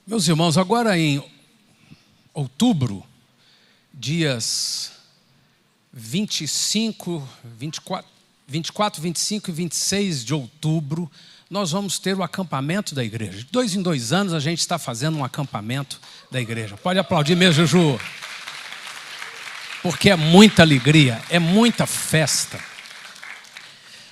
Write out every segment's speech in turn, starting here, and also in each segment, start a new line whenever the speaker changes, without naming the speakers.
Meus irmãos, agora em outubro, dias 24, 25 e 26 de outubro, nós vamos ter o acampamento da igreja. De 2 em 2 anos a gente está fazendo um acampamento da igreja. Pode aplaudir mesmo, Juju. Porque é muita alegria, é muita festa.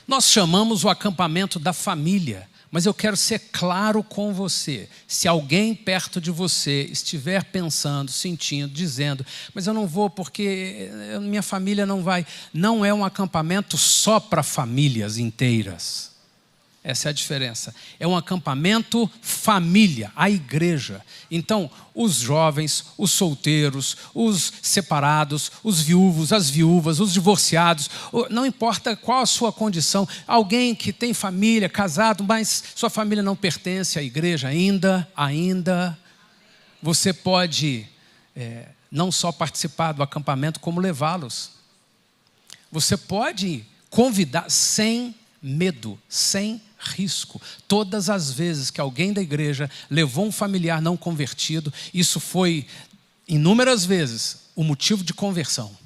Nós chamamos o acampamento da família. Mas eu quero ser claro com você. Se alguém perto de você estiver pensando, sentindo, dizendo, mas eu não vou porque minha família não vai. Não é um acampamento só para famílias inteiras. Essa é a diferença. É um acampamento família, a igreja. Então, os jovens, os solteiros, os separados, os viúvos, as viúvas, os divorciados, não importa qual a sua condição, alguém que tem família, casado, mas sua família não pertence à igreja ainda, você pode não só participar do acampamento, como levá-los. Você pode convidar sem medo, sem risco. Todas as vezes que alguém da igreja levou um familiar não convertido, isso foi, inúmeras vezes, o motivo de conversão.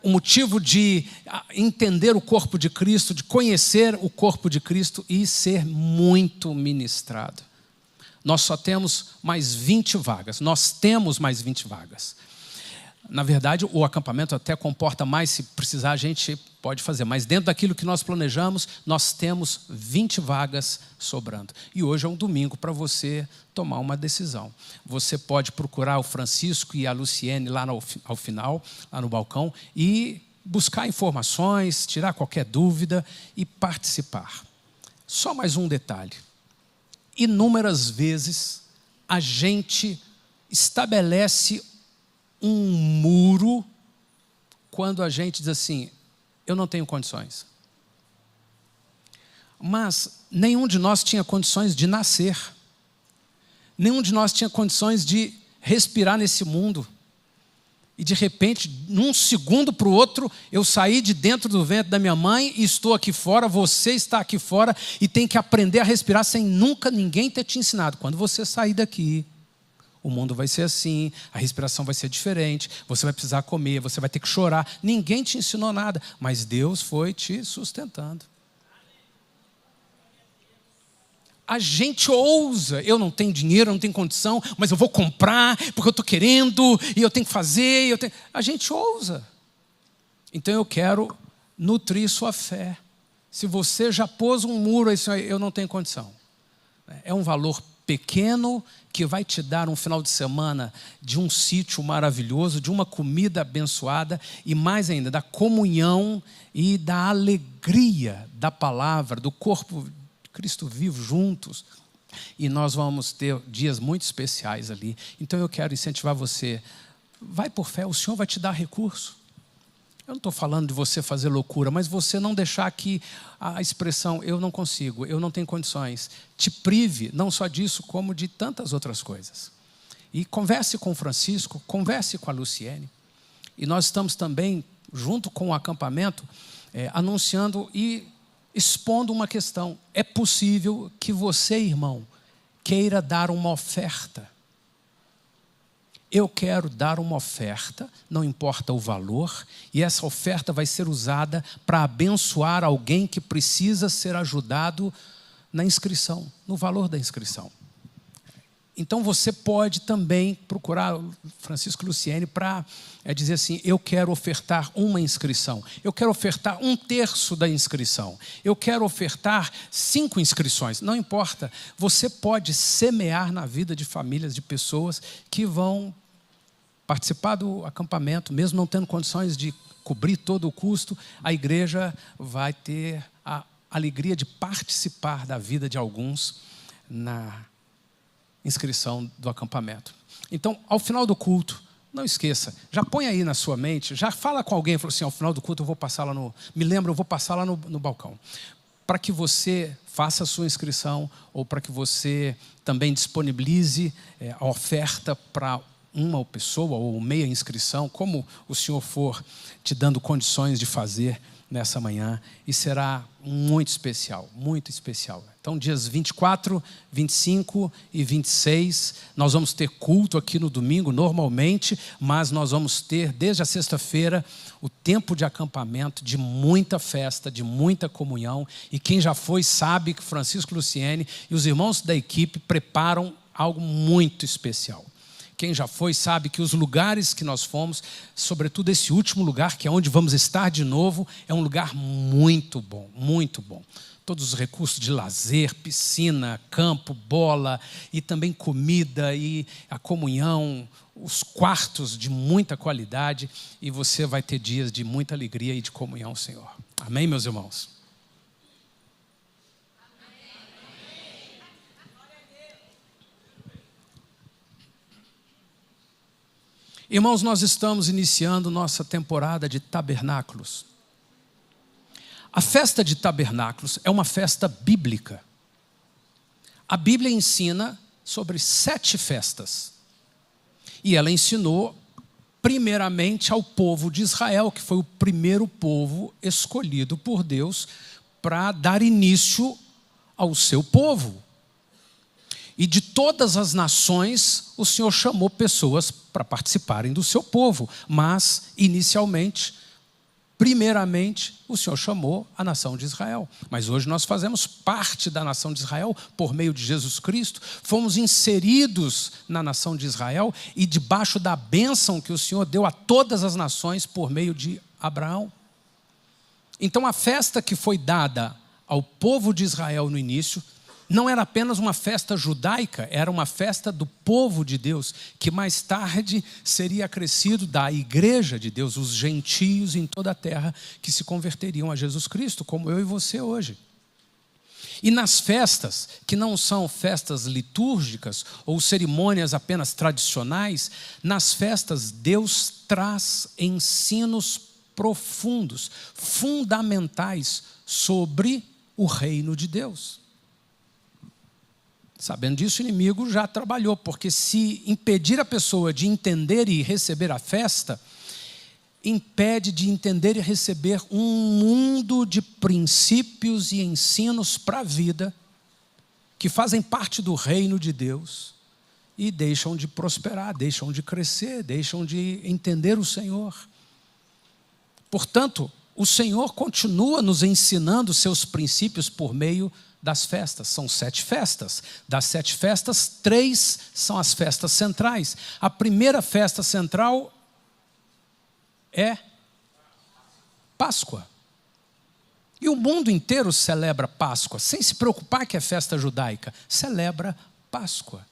O motivo de entender o corpo de Cristo, de conhecer o corpo de Cristo e ser muito ministrado. Nós só temos mais 20 vagas. Nós temos mais 20 vagas. Na verdade, o acampamento até comporta mais, se precisar a gente pode fazer. Mas dentro daquilo que nós planejamos, nós temos 20 vagas sobrando. E hoje é um domingo para você tomar uma decisão. Você pode procurar o Francisco e a Luciene lá ao final, lá no balcão, e buscar informações, tirar qualquer dúvida e participar. Só mais um detalhe. Inúmeras vezes a gente estabelece um muro quando a gente diz assim, eu não tenho condições. Mas nenhum de nós tinha condições de nascer. Nenhum de nós tinha condições de respirar nesse mundo. E de repente, num segundo para o outro, eu saí de dentro do ventre da minha mãe e estou aqui fora, você está aqui fora e tem que aprender a respirar sem nunca ninguém ter te ensinado. Quando você sair daqui, o mundo vai ser assim, a respiração vai ser diferente, você vai precisar comer, você vai ter que chorar. Ninguém te ensinou nada, mas Deus foi te sustentando. A gente ousa, eu não tenho dinheiro, eu não tenho condição, mas eu vou comprar porque eu estou querendo e eu tenho que fazer. A gente ousa. Então eu quero nutrir sua fé. Se você já pôs um muro, eu não tenho condição. É um valor pequeno que vai te dar um final de semana de um sítio maravilhoso, de uma comida abençoada e mais ainda, da comunhão e da alegria da palavra, do corpo de Cristo vivo juntos. E nós vamos ter dias muito especiais ali. Então eu quero incentivar você, vai por fé, o Senhor vai te dar recurso. Eu não estou falando de você fazer loucura, mas você não deixar que a expressão eu não consigo, eu não tenho condições, te prive não só disso, como de tantas outras coisas. E converse com o Francisco, converse com a Luciene. E nós estamos também, junto com o acampamento, anunciando e expondo uma questão. É possível que você, irmão, queira dar uma oferta. Eu quero dar uma oferta, não importa o valor, e essa oferta vai ser usada para abençoar alguém que precisa ser ajudado na inscrição, no valor da inscrição. Então você pode também procurar o Francisco e Luciene para dizer assim, eu quero ofertar uma inscrição, eu quero ofertar 1/3 da inscrição, eu quero ofertar 5 inscrições, não importa. Você pode semear na vida de famílias, de pessoas que vão participar do acampamento, mesmo não tendo condições de cobrir todo o custo, a igreja vai ter a alegria de participar da vida de alguns na inscrição do acampamento. Então, ao final do culto, não esqueça, já põe aí na sua mente, já fala com alguém, fala assim, ao final do culto eu vou passar lá eu vou passar lá no balcão, para que você faça a sua inscrição ou para que você também disponibilize a oferta para uma pessoa ou meia inscrição, como o Senhor for te dando condições de fazer nessa manhã e será muito especial, muito especial. Então, dias 24, 25 e 26, nós vamos ter culto aqui no domingo, normalmente, mas nós vamos ter, desde a sexta-feira, o tempo de acampamento, de muita festa, de muita comunhão. E quem já foi sabe que Francisco Luciene e os irmãos da equipe preparam algo muito especial. Quem já foi sabe que os lugares que nós fomos, sobretudo esse último lugar, que é onde vamos estar de novo, é um lugar muito bom, muito bom. Todos os recursos de lazer, piscina, campo, bola e também comida e a comunhão, os quartos de muita qualidade, e você vai ter dias de muita alegria e de comunhão, Senhor. Amém, meus irmãos? Irmãos, nós estamos iniciando nossa temporada de tabernáculos. A festa de tabernáculos é uma festa bíblica. A Bíblia ensina sobre 7 festas. E ela ensinou primeiramente ao povo de Israel, que foi o primeiro povo escolhido por Deus para dar início ao seu povo. E de todas as nações, o Senhor chamou pessoas para participarem do seu povo. Mas, inicialmente, primeiramente, o Senhor chamou a nação de Israel. Mas hoje nós fazemos parte da nação de Israel por meio de Jesus Cristo. Fomos inseridos na nação de Israel e debaixo da bênção que o Senhor deu a todas as nações por meio de Abraão. Então, a festa que foi dada ao povo de Israel no início não era apenas uma festa judaica, era uma festa do povo de Deus, que mais tarde seria acrescido da igreja de Deus, os gentios em toda a terra que se converteriam a Jesus Cristo, como eu e você hoje. E nas festas, que não são festas litúrgicas ou cerimônias apenas tradicionais, nas festas Deus traz ensinos profundos, fundamentais sobre o reino de Deus. Sabendo disso, o inimigo já trabalhou, porque se impedir a pessoa de entender e receber a festa, impede de entender e receber um mundo de princípios e ensinos para a vida, que fazem parte do reino de Deus, e deixam de prosperar, deixam de crescer, deixam de entender o Senhor. Portanto, o Senhor continua nos ensinando seus princípios por meio das festas. São 7 festas. Das 7 festas, 3 são as festas centrais. A primeira festa central é Páscoa. E o mundo inteiro celebra Páscoa, sem se preocupar que é festa judaica. Celebra Páscoa.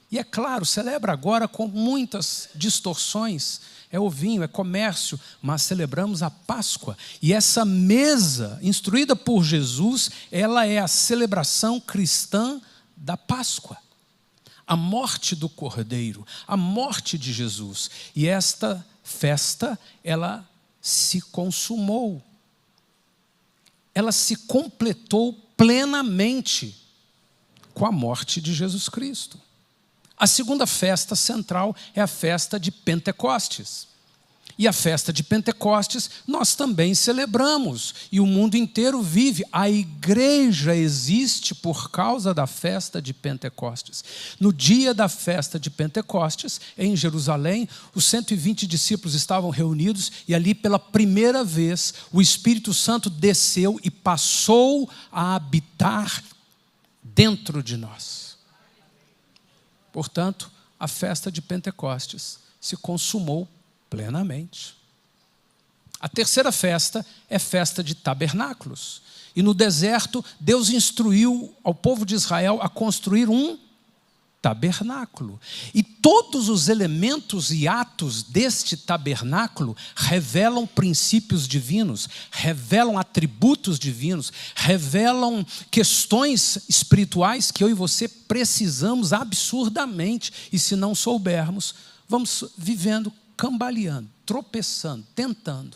E é claro, celebra agora com muitas distorções. É o vinho, é comércio, mas celebramos a Páscoa. E essa mesa, instruída por Jesus, ela é a celebração cristã da Páscoa. A morte do Cordeiro, a morte de Jesus. E esta festa, ela se consumou. Ela se completou plenamente com a morte de Jesus Cristo. A segunda festa central é a festa de Pentecostes. E a festa de Pentecostes nós também celebramos. E o mundo inteiro vive. A igreja existe por causa da festa de Pentecostes. No dia da festa de Pentecostes, em Jerusalém, os 120 discípulos estavam reunidos e ali pela primeira vez o Espírito Santo desceu e passou a habitar dentro de nós. Portanto, a festa de Pentecostes se consumou plenamente. A terceira festa é festa de tabernáculos. E no deserto, Deus instruiu ao povo de Israel a construir um tabernáculo. E todos os elementos e atos deste tabernáculo revelam princípios divinos, revelam atributos divinos, revelam questões espirituais que eu e você precisamos absurdamente. E se não soubermos, vamos vivendo cambaleando, tropeçando, tentando.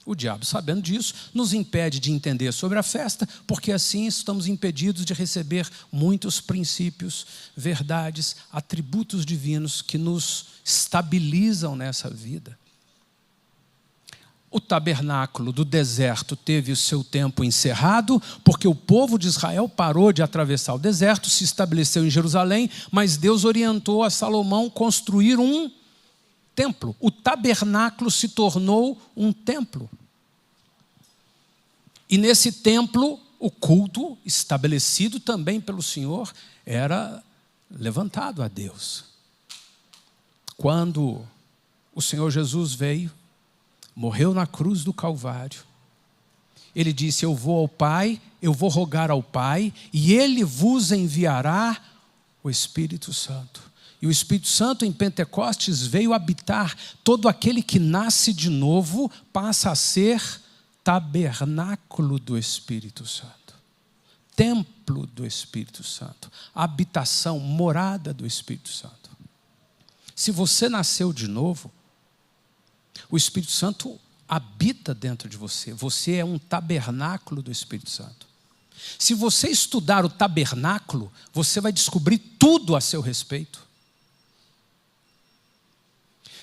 O diabo, sabendo disso, nos impede de entender sobre a festa, porque assim estamos impedidos de receber muitos princípios, verdades, atributos divinos que nos estabilizam nessa vida. o tabernáculo do deserto teve o seu tempo encerrado, porque o povo de Israel parou de atravessar o deserto, se estabeleceu em Jerusalém, mas Deus orientou a Salomão construir um templo. O tabernáculo se tornou um templo. E nesse templo, o culto estabelecido também pelo Senhor era levantado a Deus. Quando o Senhor Jesus veio, morreu na cruz do Calvário, Ele disse: eu vou ao Pai, eu vou rogar ao Pai, e Ele vos enviará o Espírito Santo. E o Espírito Santo em Pentecostes veio habitar. Todo aquele que nasce de novo passa a ser tabernáculo do Espírito Santo, templo do Espírito Santo, habitação, morada do Espírito Santo. Se você nasceu de novo, o Espírito Santo habita dentro de você. Você é um tabernáculo do Espírito Santo. Se você estudar o tabernáculo, você vai descobrir tudo a seu respeito.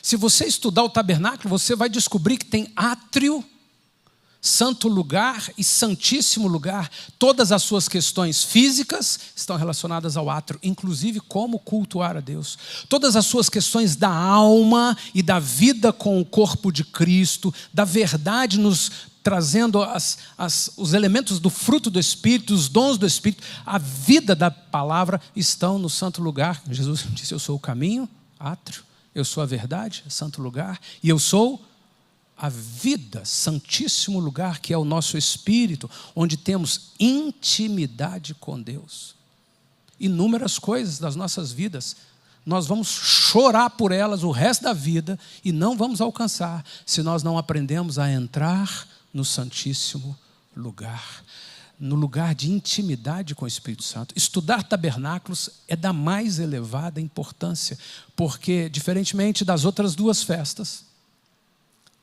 Se você estudar o tabernáculo, você vai descobrir que tem átrio, santo lugar e santíssimo lugar. Todas as suas questões físicas estão relacionadas ao átrio, inclusive como cultuar a Deus. Todas as suas questões da alma e da vida com o corpo de Cristo, da verdade nos trazendo os elementos do fruto do Espírito, os dons do Espírito, a vida da palavra estão no santo lugar. Jesus disse: eu sou o caminho, átrio, eu sou a verdade, santo lugar, e eu sou a vida, santíssimo lugar, que é o nosso espírito, onde temos intimidade com Deus. Inúmeras coisas das nossas vidas, nós vamos chorar por elas o resto da vida e não vamos alcançar se nós não aprendemos a entrar no santíssimo lugar, no lugar de intimidade com o Espírito Santo. Estudar tabernáculos é da mais elevada importância, porque, diferentemente das outras duas festas,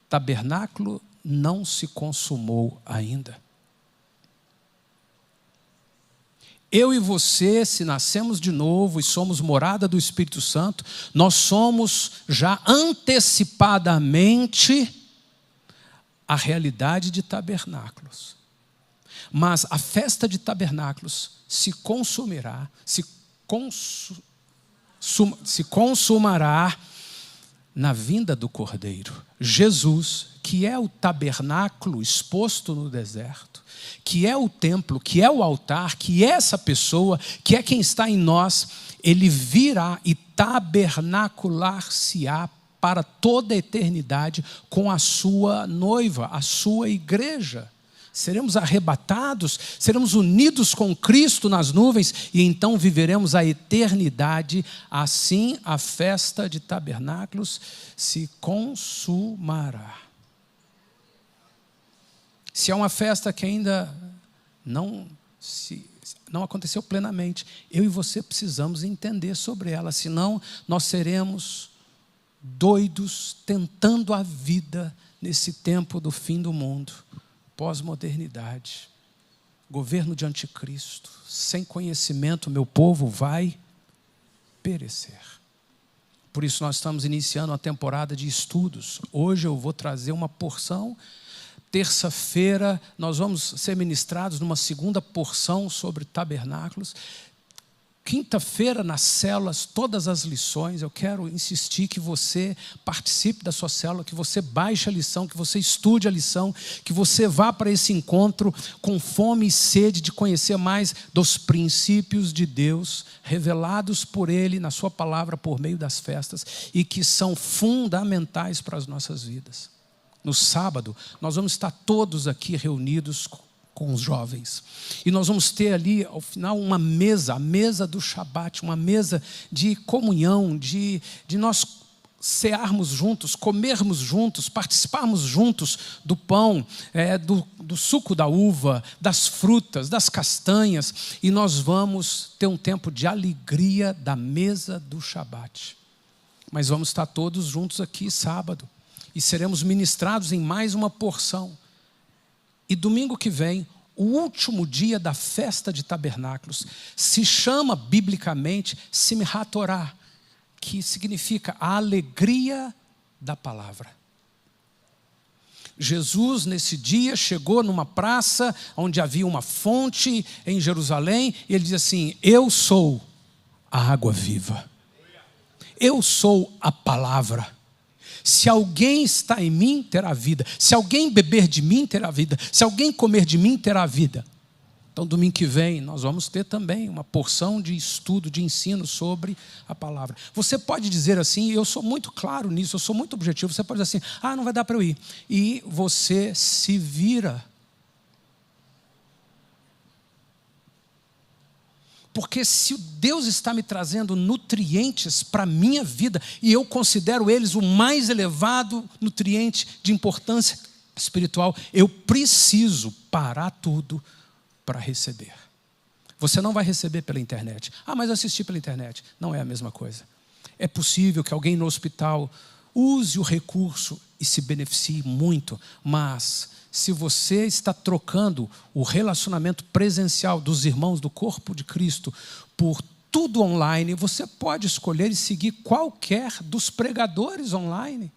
tabernáculo não se consumou ainda. Eu e você, se nascemos de novo e somos morada do Espírito Santo, nós somos já antecipadamente a realidade de tabernáculos. Mas a festa de tabernáculos se consumará na vinda do Cordeiro. Jesus, que é o tabernáculo exposto no deserto, que é o templo, que é o altar, que é essa pessoa, que é quem está em nós, Ele virá e tabernacular-se-á para toda a eternidade com a sua noiva, a sua igreja. Seremos arrebatados, seremos unidos com Cristo nas nuvens e então viveremos a eternidade. Assim a festa de tabernáculos se consumará. Se é uma festa que ainda não aconteceu plenamente, eu e você precisamos entender sobre ela, senão nós seremos doidos tentando a vida nesse tempo do fim do mundo. Pós-modernidade, governo de anticristo, sem conhecimento, meu povo vai perecer. Por isso nós estamos iniciando uma temporada de estudos. Hoje eu vou trazer uma porção. Terça-feira nós vamos ser ministrados numa segunda porção sobre tabernáculos. Quinta-feira, nas células, todas as lições. Eu quero insistir que você participe da sua célula, que você baixe a lição, que você estude a lição, que você vá para esse encontro com fome e sede de conhecer mais dos princípios de Deus, revelados por Ele na sua palavra, por meio das festas, e que são fundamentais para as nossas vidas. No sábado, nós vamos estar todos aqui reunidos com os jovens. E nós vamos ter ali, ao final, uma mesa, a mesa do Shabat, uma mesa de comunhão, de nós cearmos juntos, comermos juntos, participarmos juntos do pão, do suco da uva, das frutas, das castanhas, e nós vamos ter um tempo de alegria da mesa do Shabat. Mas vamos estar todos juntos aqui sábado, e seremos ministrados em mais uma porção. E domingo que vem, o último dia da festa de tabernáculos, se chama biblicamente Simchat Torah, que significa a alegria da palavra. Jesus, nesse dia, chegou numa praça onde havia uma fonte em Jerusalém, e ele diz assim: eu sou a água viva. Eu sou a palavra. Se alguém está em mim, terá vida. Se alguém beber de mim, terá vida. Se alguém comer de mim, terá vida. Então, domingo que vem, nós vamos ter também uma porção de estudo, de ensino sobre a palavra. Você pode dizer assim, eu sou muito claro nisso, eu sou muito objetivo. Você pode dizer assim, não vai dar para eu ir. E você se vira. Porque se Deus está me trazendo nutrientes para a minha vida, e eu considero eles o mais elevado nutriente de importância espiritual, eu preciso parar tudo para receber. Você não vai receber pela internet. Mas assistir pela internet. Não é a mesma coisa. É possível que alguém no hospital use o recurso e se beneficie muito, mas se você está trocando o relacionamento presencial dos irmãos do corpo de Cristo por tudo online, você pode escolher e seguir qualquer dos pregadores online,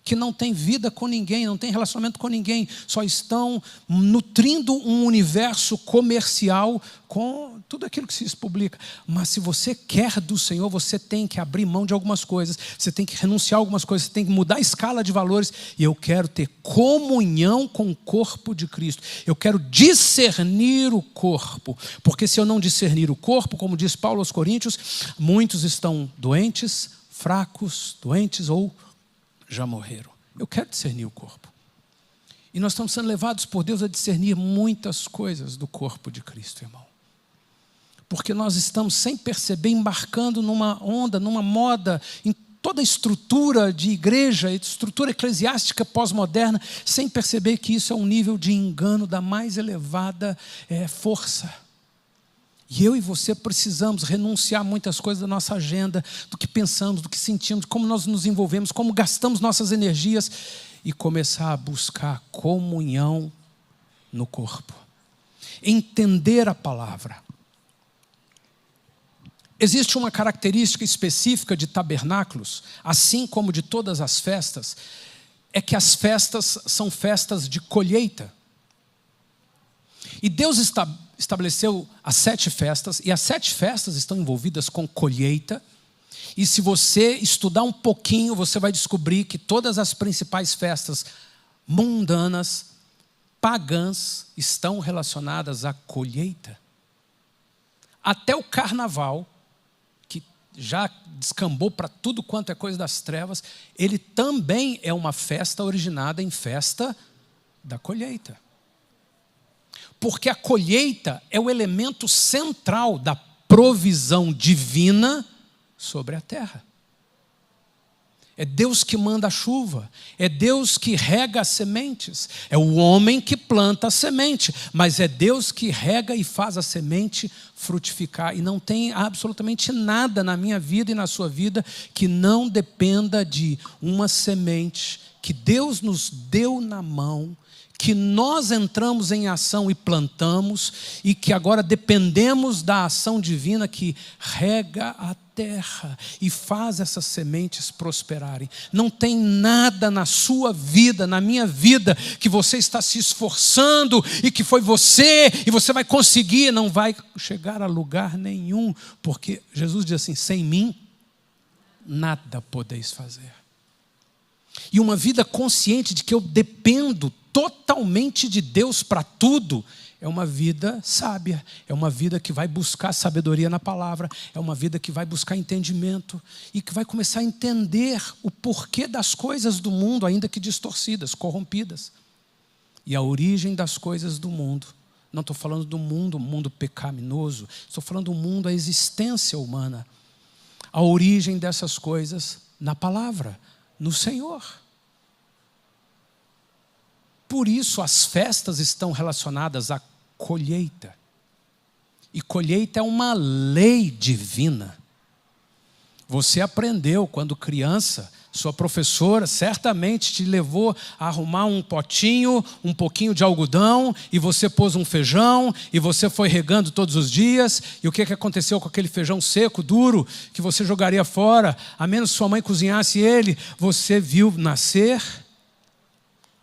que não tem vida com ninguém, não tem relacionamento com ninguém, só estão nutrindo um universo comercial com tudo aquilo que se publica. Mas se você quer do Senhor, você tem que abrir mão de algumas coisas, você tem que renunciar a algumas coisas, você tem que mudar a escala de valores, e eu quero ter comunhão com o corpo de Cristo. Eu quero discernir o corpo, porque se eu não discernir o corpo, como diz Paulo aos Coríntios, muitos estão doentes, fracos, doentes ou já morreram. Eu quero discernir o corpo. E nós estamos sendo levados por Deus a discernir muitas coisas do corpo de Cristo, irmão. Porque nós estamos, sem perceber, embarcando numa onda, numa moda, em toda a estrutura de igreja, estrutura eclesiástica pós-moderna, sem perceber que isso é um nível de engano da mais elevada força. E eu e você precisamos renunciar a muitas coisas da nossa agenda, do que pensamos, do que sentimos, como nós nos envolvemos, como gastamos nossas energias, e começar a buscar comunhão no corpo. Entender a palavra. Existe uma característica específica de tabernáculos, assim como de todas as festas, é que as festas são festas de colheita. E Deus estabeleceu as 7 festas, e as 7 festas estão envolvidas com colheita. E se você estudar um pouquinho, você vai descobrir que todas as principais festas mundanas, pagãs, estão relacionadas à colheita. Até o carnaval, que já descambou para tudo quanto é coisa das trevas, ele também é uma festa originada em festa da colheita. Porque a colheita é o elemento central da provisão divina sobre a terra. É Deus que manda a chuva, é Deus que rega as sementes, é o homem que planta a semente, mas é Deus que rega e faz a semente frutificar. E não tem absolutamente nada na minha vida e na sua vida que não dependa de uma semente que Deus nos deu na mão, que nós entramos em ação e plantamos, e que agora dependemos da ação divina que rega a terra e faz essas sementes prosperarem. Não tem nada na sua vida, na minha vida, que você está se esforçando e que foi você, e você vai conseguir, não vai chegar a lugar nenhum, porque Jesus diz assim: sem mim, nada podeis fazer. E uma vida consciente de que eu dependo totalmente de Deus para tudo, é uma vida sábia, é uma vida que vai buscar sabedoria na palavra, é uma vida que vai buscar entendimento e que vai começar a entender o porquê das coisas do mundo, ainda que distorcidas, corrompidas. E a origem das coisas do mundo. Não estou falando do mundo pecaminoso, estou falando do mundo, a existência humana. A origem dessas coisas na palavra, no Senhor. Por isso as festas estão relacionadas à colheita. E colheita é uma lei divina. Você aprendeu quando criança, sua professora certamente te levou a arrumar um potinho, um pouquinho de algodão, e você pôs um feijão, e você foi regando todos os dias, e o que aconteceu com aquele feijão seco, duro, que você jogaria fora, a menos que sua mãe cozinhasse ele, você viu nascer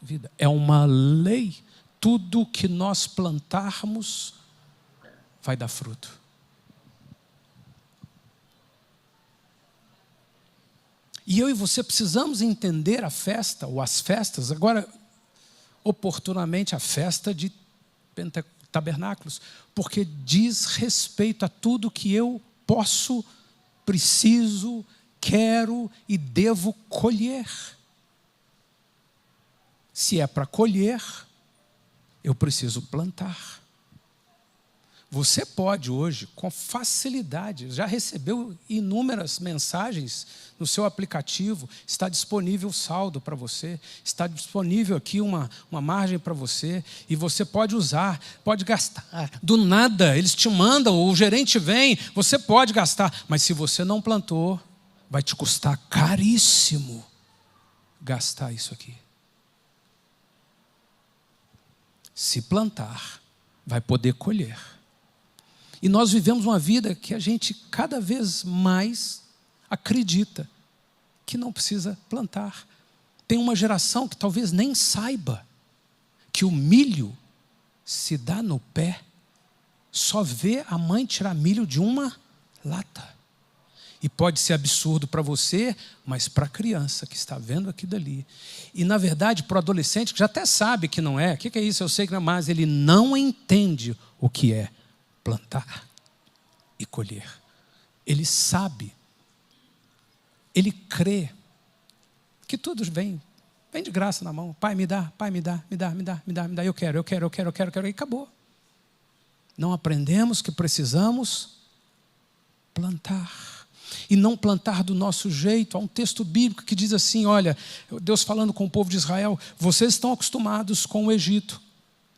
vida. É uma lei. Tudo que nós plantarmos vai dar fruto. E eu e você precisamos entender a festa, ou as festas, agora, oportunamente, a festa de tabernáculos, porque diz respeito a tudo que eu posso, preciso, quero e devo colher. Se é para colher, eu preciso plantar. Você pode hoje, com facilidade, já recebeu inúmeras mensagens no seu aplicativo, está disponível o saldo para você, está disponível aqui uma margem para você, e você pode usar, pode gastar. Do nada, eles te mandam, o gerente vem, você pode gastar, mas se você não plantou, vai te custar caríssimo gastar isso aqui. Se plantar, vai poder colher. E nós vivemos uma vida que a gente cada vez mais acredita que não precisa plantar. Tem uma geração que talvez nem saiba que o milho se dá no pé, só vê a mãe tirar milho de uma lata. E pode ser absurdo para você, mas para a criança que está vendo aqui dali. E na verdade para o adolescente que já até sabe que não é. O que é isso? Eu sei que não é, mas ele não entende o que é plantar e colher. Ele sabe, ele crê que tudo vem de graça na mão. Pai, me dá, me dá, eu quero, e acabou. Não aprendemos que precisamos plantar. E não plantar do nosso jeito. Há um texto bíblico que diz assim, olha, Deus falando com o povo de Israel, vocês estão acostumados com o Egito.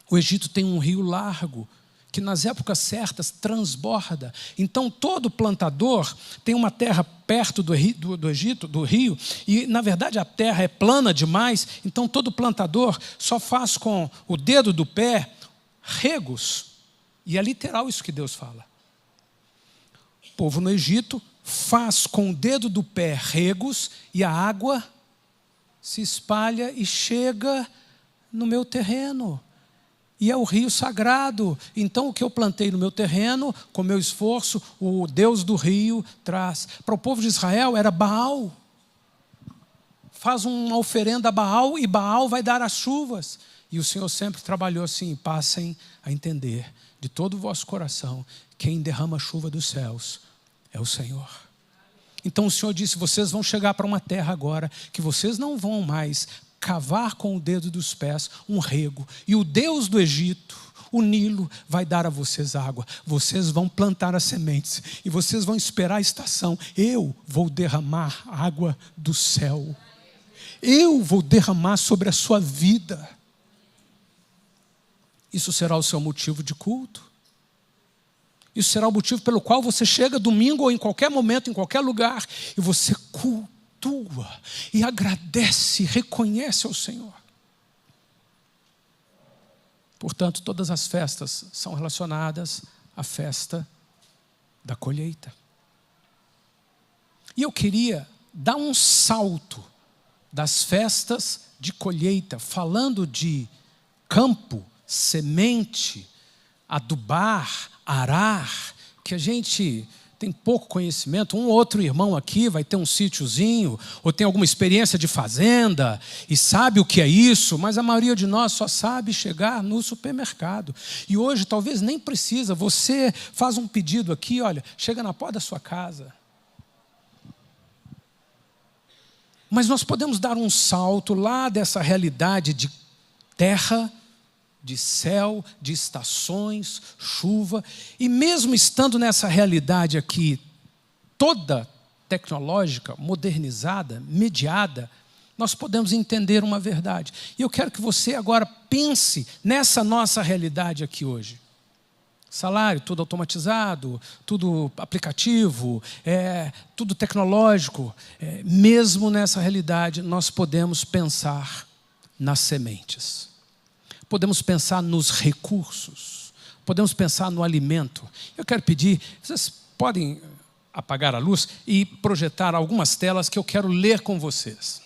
O Egito tem um rio largo, que nas épocas certas transborda. Então todo plantador tem uma terra perto do Egito, do rio, e na verdade a terra é plana demais, então todo plantador só faz com o dedo do pé regos, e é literal isso que Deus fala. O povo no Egito faz com o dedo do pé regos, e a água se espalha e chega no meu terreno. E é o rio sagrado. Então o que eu plantei no meu terreno, com meu esforço, o Deus do rio traz. Para o povo de Israel era Baal. Faz uma oferenda a Baal e Baal vai dar as chuvas. E o Senhor sempre trabalhou assim, passem a entender de todo o vosso coração, quem derrama a chuva dos céus é o Senhor. Então o Senhor disse, vocês vão chegar para uma terra agora, que vocês não vão mais cavar com o dedo dos pés um rego, e o Deus do Egito, o Nilo, vai dar a vocês água. Vocês vão plantar as sementes e vocês vão esperar a estação. Eu vou derramar água do céu. Eu vou derramar sobre a sua vida. Isso será o seu motivo de culto. Isso será o motivo pelo qual você chega domingo ou em qualquer momento, em qualquer lugar, e você cultua e agradece, reconhece ao Senhor. Portanto, todas as festas são relacionadas à festa da colheita. E eu queria dar um salto das festas de colheita, falando de campo, semente, adubar, arar, que a gente tem pouco conhecimento. Um ou outro irmão aqui vai ter um sítiozinho, ou tem alguma experiência de fazenda, e sabe o que é isso, mas a maioria de nós só sabe chegar no supermercado. E hoje talvez nem precisa, você faz um pedido aqui, olha, chega na porta da sua casa. Mas nós podemos dar um salto lá dessa realidade de terra, de céu, de estações, chuva, e mesmo estando nessa realidade aqui, toda tecnológica, modernizada, mediada, nós podemos entender uma verdade. E eu quero que você agora pense nessa nossa realidade aqui hoje. Salário, tudo automatizado, tudo aplicativo, tudo tecnológico. Mesmo nessa realidade, nós podemos pensar nas sementes. Podemos pensar nos recursos, podemos pensar no alimento. Eu quero pedir, vocês podem apagar a luz e projetar algumas telas que eu quero ler com vocês.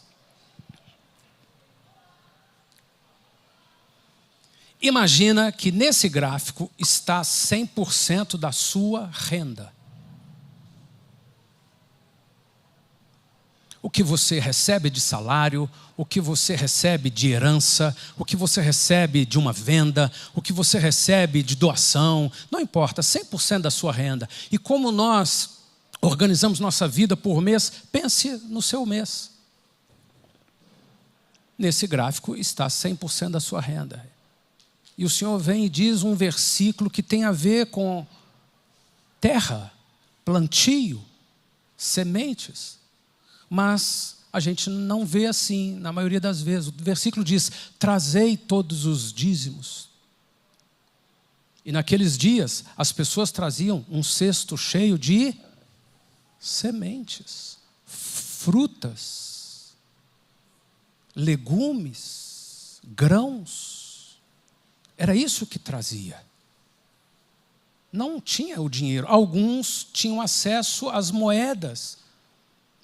Imagina que nesse gráfico está 100% da sua renda. O que você recebe de salário, o que você recebe de herança, o que você recebe de uma venda, o que você recebe de doação, não importa, 100% da sua renda. E como nós organizamos nossa vida por mês, pense no seu mês. Nesse gráfico está 100% da sua renda. E o Senhor vem e diz um versículo que tem a ver com terra, plantio, sementes. Mas a gente não vê assim na maioria das vezes. O versículo diz: trazei todos os dízimos. E naqueles dias as pessoas traziam um cesto cheio de sementes, frutas, legumes, grãos. Era isso que trazia. Não tinha o dinheiro. Alguns tinham acesso às moedas.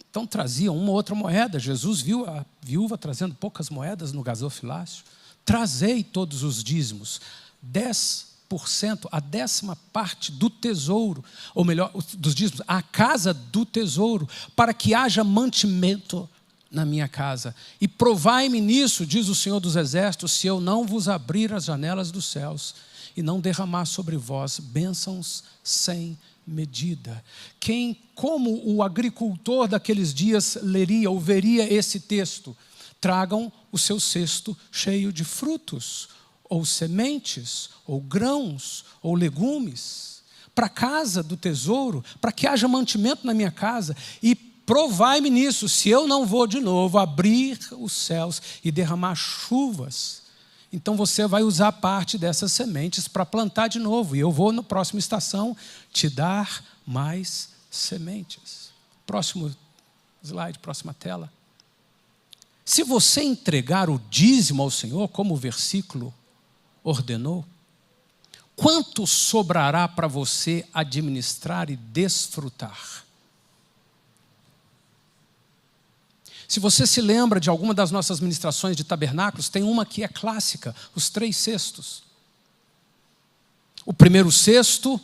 Então traziam uma ou outra moeda. Jesus viu a viúva trazendo poucas moedas no gasofilácio. Trazei todos os dízimos, 10%, a 10ª parte do tesouro, ou melhor, dos dízimos, a casa do tesouro, para que haja mantimento na minha casa. E provai-me nisso, diz o Senhor dos Exércitos, se eu não vos abrir as janelas dos céus e não derramar sobre vós bênçãos sem medida. Quem, como o agricultor daqueles dias, leria ou veria esse texto? Tragam o seu cesto cheio de frutos, ou sementes, ou grãos, ou legumes, para a casa do tesouro, para que haja mantimento na minha casa, e provai-me nisso, se eu não vou de novo abrir os céus e derramar chuvas. Então você vai usar parte dessas sementes para plantar de novo. E eu vou, na próxima estação, te dar mais sementes. Próximo slide, próxima tela. Se você entregar o dízimo ao Senhor, como o versículo ordenou, quanto sobrará para você administrar e desfrutar? Se você se lembra de alguma das nossas ministrações de tabernáculos, tem uma que é clássica, os 3 cestos. O primeiro cesto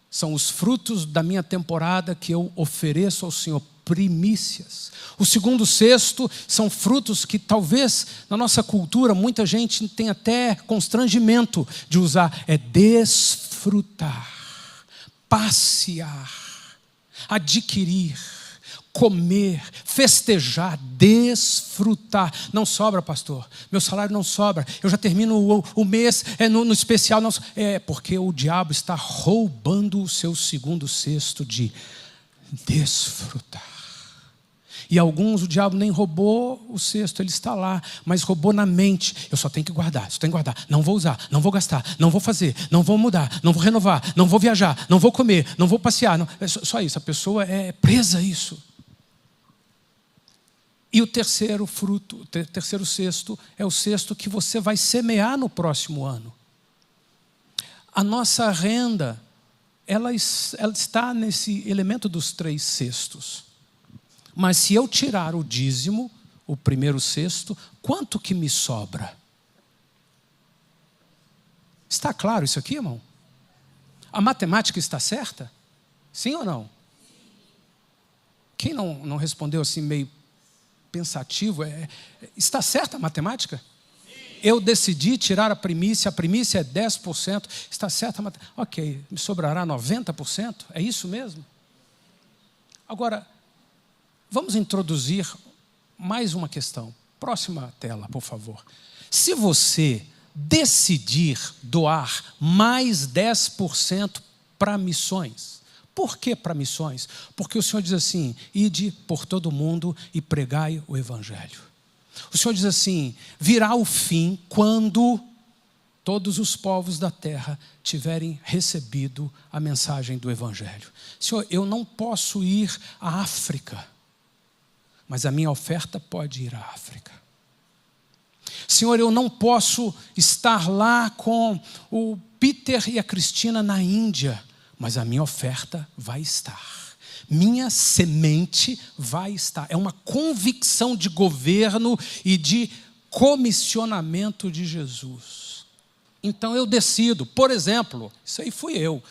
são os frutos da minha temporada que eu ofereço ao Senhor, primícias. O segundo cesto são frutos que talvez na nossa cultura muita gente tem até constrangimento de usar. É desfrutar, passear, adquirir, comer, festejar, desfrutar. Não sobra, pastor. Meu salário não sobra. Eu já termino o mês no especial. Não, é porque o diabo está roubando o seu segundo cesto de desfrutar. E alguns o diabo nem roubou o cesto, ele está lá, mas roubou na mente. Eu só tenho que guardar, só tenho que guardar. Não vou usar, não vou gastar, não vou fazer, não vou mudar, não vou renovar, não vou viajar, não vou comer, não vou passear. Não. É só isso, a pessoa é presa a isso. E o terceiro fruto, o terceiro cesto, é o cesto que você vai semear no próximo ano. A nossa renda, ela está nesse elemento dos 3 cestos. Mas se eu tirar o dízimo, o primeiro cesto, quanto que me sobra? Está claro isso aqui, irmão? A matemática está certa? Sim ou não? Quem não respondeu assim meio pensativo, está certa a matemática? Sim. Eu decidi tirar a primícia é 10%, está certa a matemática? Ok, me sobrará 90%? É isso mesmo? Agora, vamos introduzir mais uma questão. Próxima tela, por favor. Se você decidir doar mais 10% para missões, por que para missões? Porque o Senhor diz assim: ide por todo o mundo e pregai o Evangelho. O Senhor diz assim: virá o fim quando todos os povos da terra tiverem recebido a mensagem do Evangelho. Senhor, eu não posso ir à África, mas a minha oferta pode ir à África. Senhor, eu não posso estar lá com o Peter e a Cristina na Índia, mas a minha oferta vai estar. Minha semente vai estar. É uma convicção de governo e de comissionamento de Jesus. Então eu decido, por exemplo, isso aí fui eu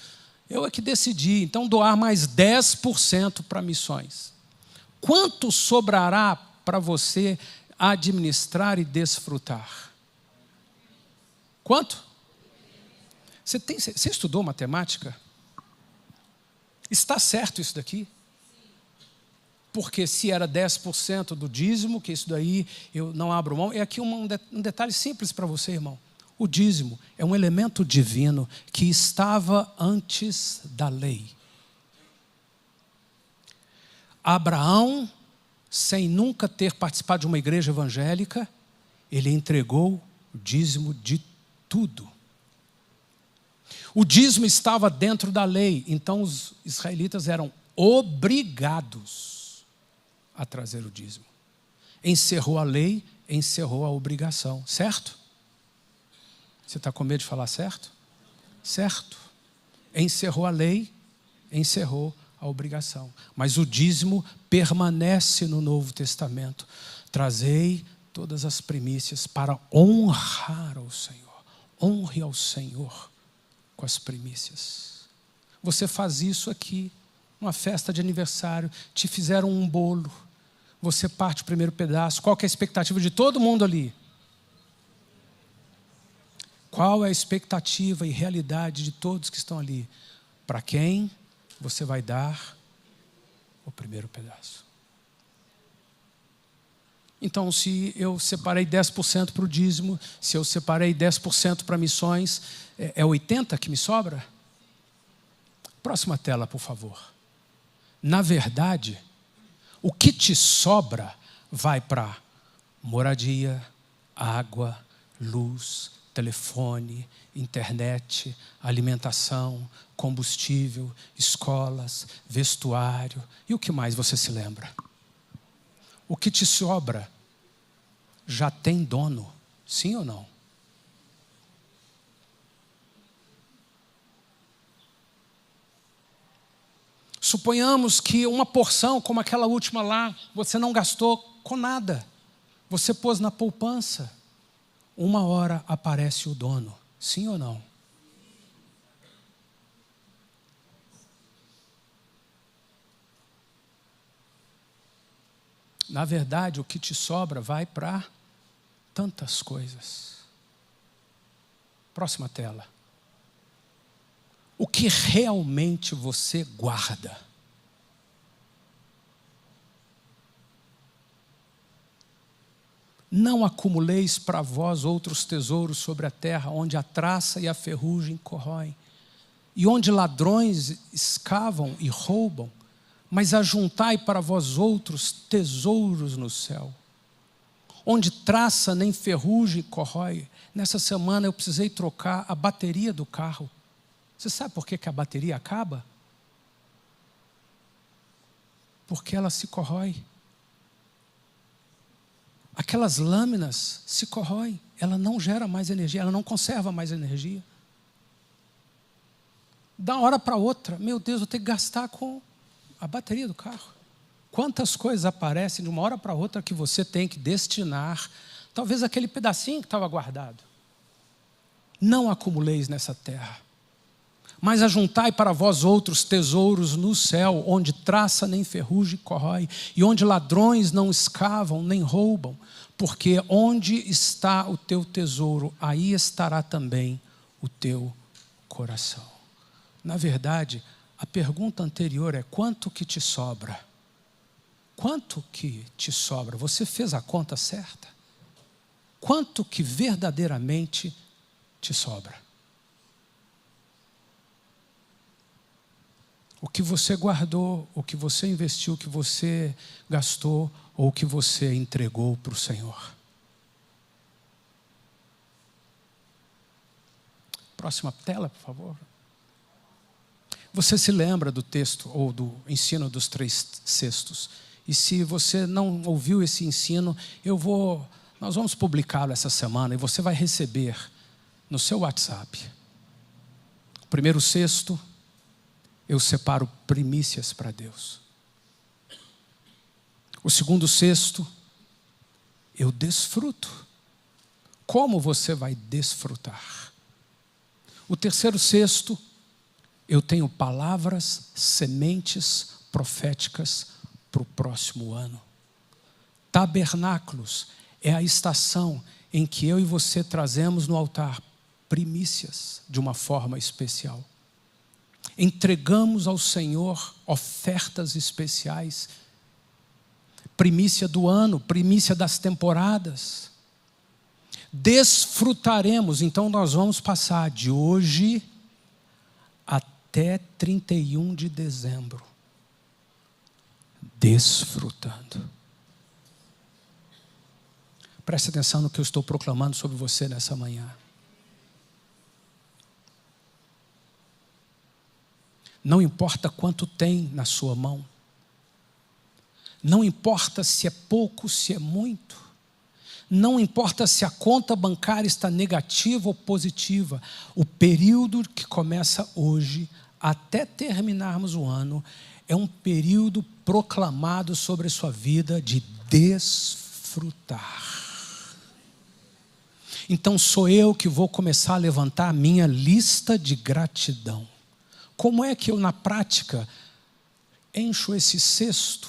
é que decidi, então doar mais 10% para missões. Quanto sobrará para você administrar e desfrutar? Quanto? Você estudou matemática? Está certo isso daqui? Porque se era 10% do dízimo, que isso daí eu não abro mão, é aqui um detalhe simples para você, irmão. O dízimo é um elemento divino que estava antes da lei. Abraão, sem nunca ter participado de uma igreja evangélica, ele entregou o dízimo de tudo. O dízimo estava dentro da lei, então os israelitas eram obrigados a trazer o dízimo. Encerrou a lei, encerrou a obrigação, certo? Você está com medo de falar certo? Certo. Encerrou a lei, encerrou a obrigação. Mas o dízimo permanece no Novo Testamento. Trazei todas as primícias para honrar ao Senhor. Honre ao Senhor com as primícias. Você faz isso aqui, uma festa de aniversário, te fizeram um bolo, você parte o primeiro pedaço. Qual que é a expectativa de todo mundo ali? Qual é a expectativa e realidade de todos que estão ali? Para quem você vai dar o primeiro pedaço? Então, se eu separei 10% para o dízimo, se eu separei 10% para missões, é 80% que me sobra? Próxima tela, por favor. Na verdade, o que te sobra vai para moradia, água, luz, telefone, internet, alimentação, combustível, escolas, vestuário. E o que mais você se lembra? O que te sobra já tem dono, sim ou não? Suponhamos que uma porção como aquela última lá, você não gastou com nada. Você pôs na poupança. Uma hora aparece o dono, sim ou não? Na verdade, o que te sobra vai para tantas coisas. Próxima tela. O que realmente você guarda? Não acumuleis para vós outros tesouros sobre a terra, onde a traça e a ferrugem corroem, e onde ladrões escavam e roubam, mas ajuntai para vós outros tesouros no céu, onde traça nem ferrugem corrói. Nessa semana eu precisei trocar a bateria do carro. Você sabe por que a bateria acaba? Porque ela se corrói. Aquelas lâminas se corroem, ela não gera mais energia, ela não conserva mais energia. Da hora para outra, meu Deus, eu tenho que gastar com a bateria do carro. Quantas coisas aparecem de uma hora para outra que você tem que destinar, talvez aquele pedacinho que estava guardado. Não acumuleis nessa terra, mas ajuntai para vós outros tesouros no céu, onde traça nem ferrugem corrói, e onde ladrões não escavam nem roubam, porque onde está o teu tesouro, aí estará também o teu coração. Na verdade, a pergunta anterior é: quanto que te sobra? Quanto que te sobra? Você fez a conta certa? Quanto que verdadeiramente te sobra? O que você guardou, o que você investiu, o que você gastou, ou o que você entregou para o Senhor? Próxima tela, por favor. Você se lembra do texto ou do ensino dos 3 cestos? E se você não ouviu esse ensino, nós vamos publicá-lo essa semana e você vai receber no seu WhatsApp. O primeiro cesto, eu separo primícias para Deus. O segundo cesto, eu desfruto. Como você vai desfrutar? O terceiro cesto, eu tenho palavras, sementes proféticas para o próximo ano. Tabernáculos é a estação em que eu e você trazemos no altar primícias de uma forma especial. Entregamos ao Senhor ofertas especiais. Primícia do ano, primícia das temporadas. Desfrutaremos, então nós vamos passar de hoje até 31 de dezembro. Desfrutando. Preste atenção no que eu estou proclamando sobre você nessa manhã. Não importa quanto tem na sua mão. Não importa se é pouco, se é muito. Não importa se a conta bancária está negativa ou positiva. O período que começa hoje, até terminarmos o ano, é um período proclamado sobre a sua vida de desfrutar. Então sou eu que vou começar a levantar a minha lista de gratidão. Como é que eu, na prática, encho esse cesto?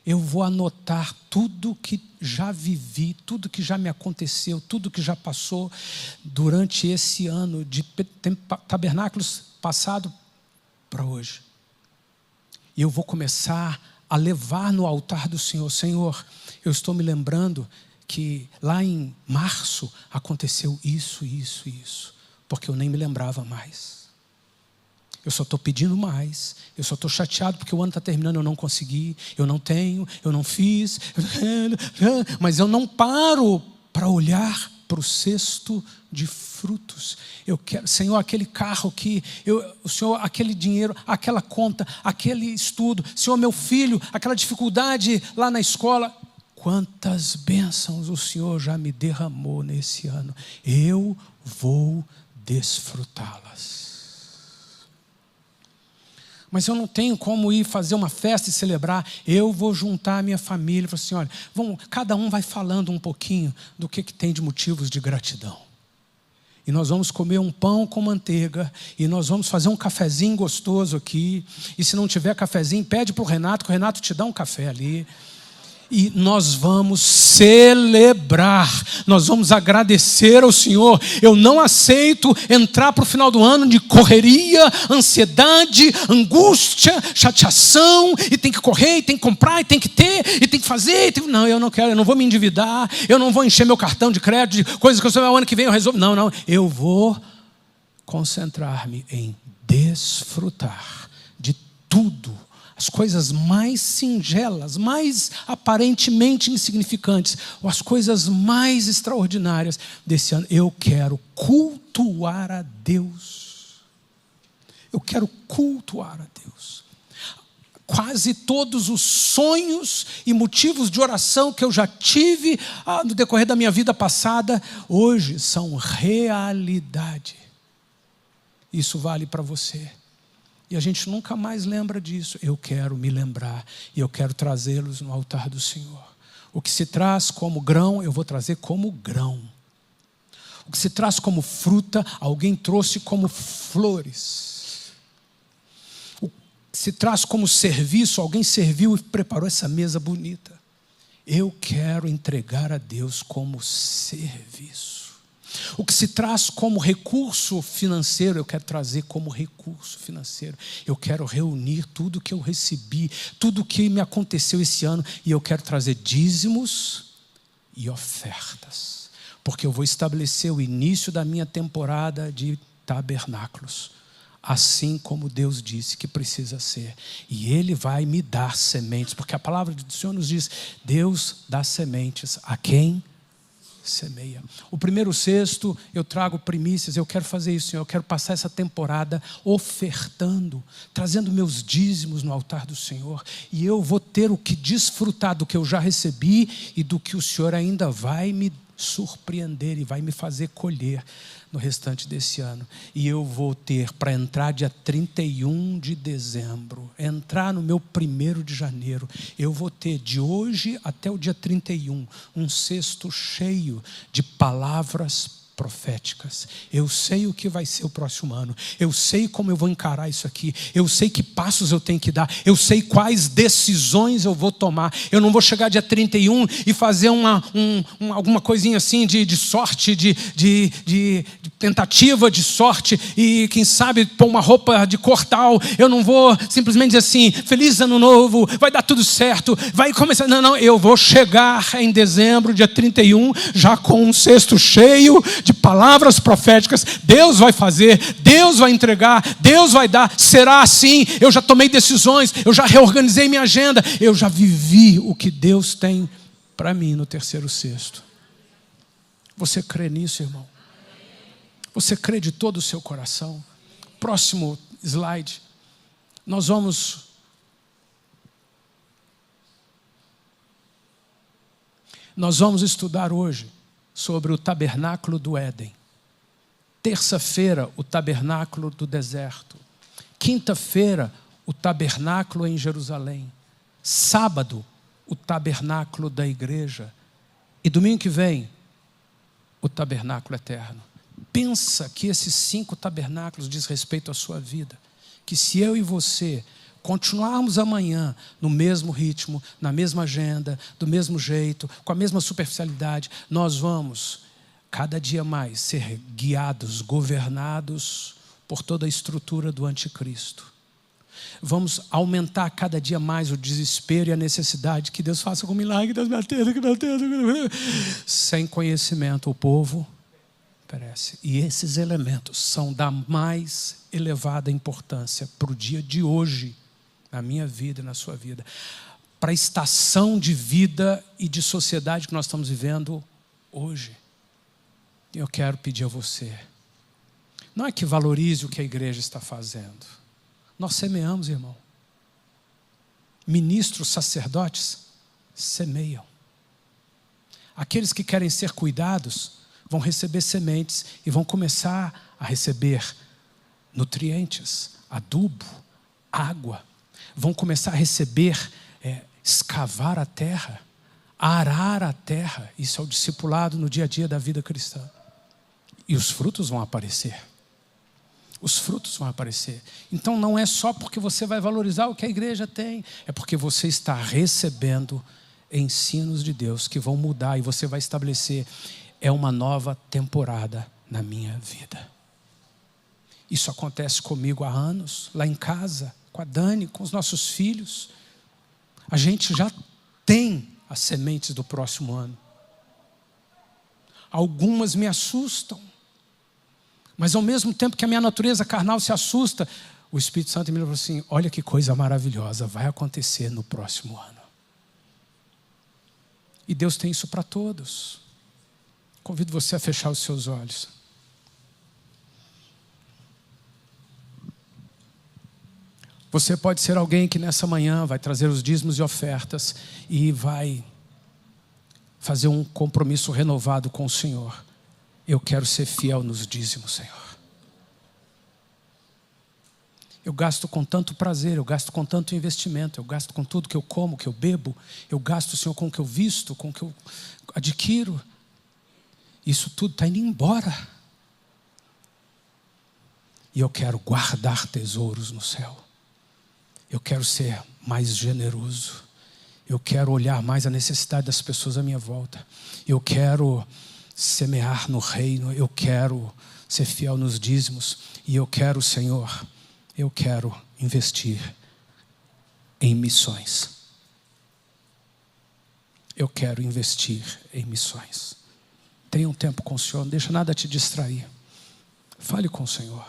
Eu vou anotar tudo que já vivi, tudo que já me aconteceu, tudo que já passou durante esse ano de tabernáculos passado para hoje. E eu vou começar a levar no altar do Senhor. Senhor, eu estou me lembrando que lá em março aconteceu isso, porque eu nem me lembrava mais. Eu só estou pedindo mais, eu só estou chateado porque o ano está terminando, eu não consegui, eu não tenho, eu não fiz, mas eu não paro para olhar para o cesto de frutos. Eu quero, Senhor, aquele carro que, o Senhor, aquele dinheiro, aquela conta, aquele estudo, Senhor, meu filho, aquela dificuldade lá na escola. Quantas bênçãos o Senhor já me derramou nesse ano. Eu vou desfrutá-las. Mas eu não tenho como ir fazer uma festa e celebrar. Eu vou juntar a minha família e falar assim, olha, cada um vai falando um pouquinho do que tem de motivos de gratidão. E nós vamos comer um pão com manteiga, e nós vamos fazer um cafezinho gostoso aqui. E se não tiver cafezinho, pede para o Renato, que o Renato te dá um café ali. E nós vamos celebrar, nós vamos agradecer ao Senhor. Eu não aceito entrar para o final do ano de correria, ansiedade, angústia, chateação, e tem que correr, e tem que comprar, e tem que ter, e tem que fazer. Não, eu não quero, eu não vou me endividar, eu não vou encher meu cartão de crédito de coisas que eu sei, o ano que vem eu resolvo. Não, eu vou concentrar-me em desfrutar de tudo. As coisas mais singelas, mais aparentemente insignificantes, ou as coisas mais extraordinárias desse ano. Eu quero cultuar a Deus. Eu quero cultuar a Deus. Quase todos os sonhos e motivos de oração que eu já tive no decorrer da minha vida passada, hoje são realidade. Isso vale para você. E a gente nunca mais lembra disso. Eu quero me lembrar e eu quero trazê-los no altar do Senhor. O que se traz como grão, eu vou trazer como grão. O que se traz como fruta, alguém trouxe como flores. O que se traz como serviço, alguém serviu e preparou essa mesa bonita. Eu quero entregar a Deus como serviço. O que se traz como recurso financeiro, eu quero trazer como recurso financeiro. Eu quero reunir tudo que eu recebi, tudo que me aconteceu esse ano, e eu quero trazer dízimos e ofertas. Porque eu vou estabelecer o início da minha temporada de tabernáculos, assim como Deus disse que precisa ser. E Ele vai me dar sementes, porque a palavra do Senhor nos diz, Deus dá sementes a quem semeia. O primeiro cesto, eu trago primícias. Eu quero fazer isso, Senhor. Eu quero passar essa temporada ofertando, trazendo meus dízimos no altar do Senhor. E eu vou ter o que desfrutar do que eu já recebi e do que o Senhor ainda vai me surpreender e vai me fazer colher no restante desse ano. E eu vou ter, para entrar dia 31 de dezembro, entrar no meu 1º de janeiro, eu vou ter de hoje até o dia 31 um cesto cheio de palavras proféticas. Eu sei o que vai ser o próximo ano. Eu sei como eu vou encarar isso aqui. Eu sei que passos eu tenho que dar. Eu sei quais decisões eu vou tomar. Eu não vou chegar dia 31 e fazer alguma coisinha assim de sorte, de tentativa de sorte e, quem sabe, pôr uma roupa de cor tal. Eu não vou simplesmente dizer assim, feliz ano novo, vai dar tudo certo, vai começar. Não, eu vou chegar em dezembro, dia 31, já com um cesto cheio de palavras proféticas. Deus vai fazer, Deus vai entregar, Deus vai dar, será assim. Eu já tomei decisões, eu já reorganizei minha agenda, eu já vivi o que Deus tem para mim no terceiro cesto. Você crê nisso, irmão? Você crê de todo o seu coração? Próximo slide. Nós vamos estudar hoje sobre o tabernáculo do Éden. Terça-feira, o tabernáculo do deserto. Quinta-feira, o tabernáculo em Jerusalém. Sábado, o tabernáculo da igreja. E domingo que vem, o tabernáculo eterno. Pensa que esses 5 tabernáculos diz respeito à sua vida. Que se eu e você continuarmos amanhã no mesmo ritmo, na mesma agenda, do mesmo jeito, com a mesma superficialidade, nós vamos cada dia mais ser guiados, governados por toda a estrutura do anticristo. Vamos aumentar cada dia mais o desespero e a necessidade que Deus faça com milagre, Deus me atenda, que me atenda. Sem conhecimento o povo perece. E esses elementos são da mais elevada importância para o dia de hoje, na minha vida e na sua vida, para a estação de vida e de sociedade que nós estamos vivendo hoje. Eu quero pedir a você, não é que valorize o que a igreja está fazendo. Nós semeamos, irmão. Ministros, sacerdotes, semeiam. Aqueles que querem ser cuidados vão receber sementes e vão começar a receber nutrientes, adubo, água. Vão começar a receber, escavar a terra, arar a terra. Isso é o discipulado no dia a dia da vida cristã. E os frutos vão aparecer. Os frutos vão aparecer. Então não é só porque você vai valorizar o que a igreja tem, é porque você está recebendo ensinos de Deus que vão mudar e você vai estabelecer, é uma nova temporada na minha vida. Isso acontece comigo há anos, lá em casa, com a Dani, com os nossos filhos. A gente já tem as sementes do próximo ano. Algumas me assustam. Mas ao mesmo tempo que a minha natureza carnal se assusta, o Espírito Santo me falou assim, olha que coisa maravilhosa vai acontecer no próximo ano. E Deus tem isso para todos. Convido você a fechar os seus olhos. Você pode ser alguém que nessa manhã vai trazer os dízimos e ofertas e vai fazer um compromisso renovado com o Senhor. Eu quero ser fiel nos dízimos, Senhor. Eu gasto com tanto prazer, eu gasto com tanto investimento, eu gasto com tudo que eu como, que eu bebo, eu gasto, Senhor, com o que eu visto, com o que eu adquiro. Isso tudo está indo embora. E eu quero guardar tesouros no céu. Eu quero ser mais generoso. Eu quero olhar mais a necessidade das pessoas à minha volta. Eu quero semear no reino, eu quero ser fiel nos dízimos e eu quero, Senhor, eu quero investir em missões. Eu quero investir em missões. Tenha um tempo com o Senhor, não deixa nada te distrair. Fale com o Senhor.